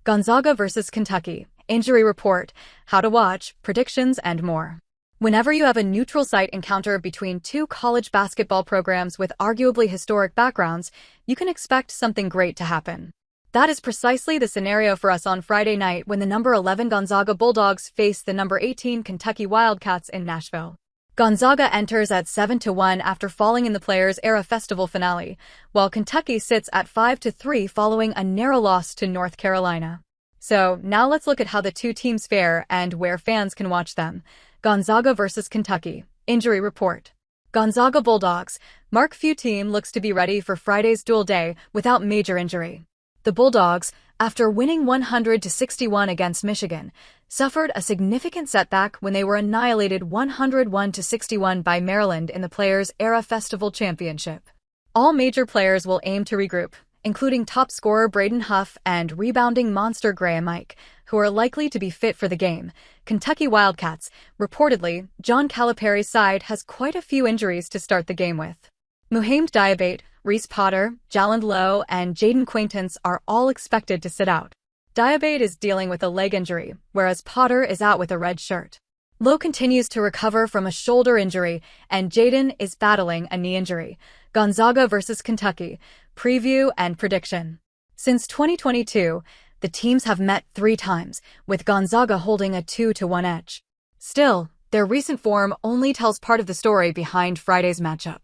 Gonzaga versus Kentucky, injury report, how to watch, predictions, and more. Whenever you have a neutral site encounter between two college basketball programs with arguably historic backgrounds, you can expect something great to happen. That is precisely the scenario for us on Friday night when the number 11 Gonzaga Bulldogs face the number 18 Kentucky Wildcats in Nashville. Gonzaga enters at 7-1 after falling in the Players Era Festival finale, while Kentucky sits at 5-3 following a narrow loss to North Carolina. So, now let's look at how the two teams fare and where fans can watch them. Gonzaga versus Kentucky. Injury report. Gonzaga Bulldogs. Mark Few team looks to be ready for Friday's dual day without major injury. The Bulldogs, after winning 100-61 against Michigan, suffered a significant setback when they were annihilated 101-61 by Maryland in the Players Era Festival Championship. All major players will aim to regroup, including top scorer Braden Huff and rebounding monster Graham Ike, who are likely to be fit for the game. Kentucky Wildcats. Reportedly, John Calipari's side has quite a few injuries to start the game with. Mohamed Diabate, Reese Potter, Jalen Lowe, and Jaden Quaintance are all expected to sit out. Diabate is dealing with a leg injury, whereas Potter is out with a red shirt. Lowe continues to recover from a shoulder injury, and Jaden is battling a knee injury. Gonzaga versus Kentucky. Preview and prediction. Since 2022, the teams have met 3 times, with Gonzaga holding a 2-1 edge. Still, their recent form only tells part of the story behind Friday's matchup.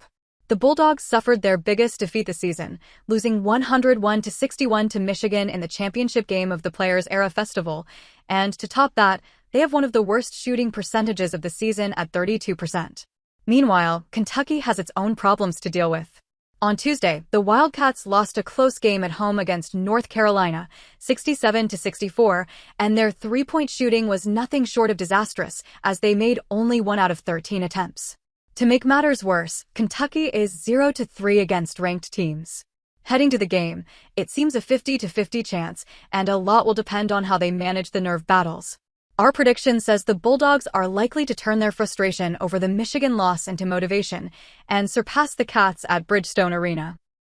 The Bulldogs suffered their biggest defeat this season, losing 101-61 to Michigan in the championship game of the Players Era Festival, and to top that, they have one of the worst shooting percentages of the season at 32%. Meanwhile, Kentucky has its own problems to deal with. On Tuesday, the Wildcats lost a close game at home against North Carolina, 67-64, and their three-point shooting was nothing short of disastrous, as they made only 1 out of 13 attempts. To make matters worse, Kentucky is 0-3 against ranked teams. Heading to the game, it seems a 50-50 chance, and a lot will depend on how they manage the nerve battles. Our prediction says the Bulldogs are likely to turn their frustration over the Michigan loss into motivation and surpass the Cats at Bridgestone Arena.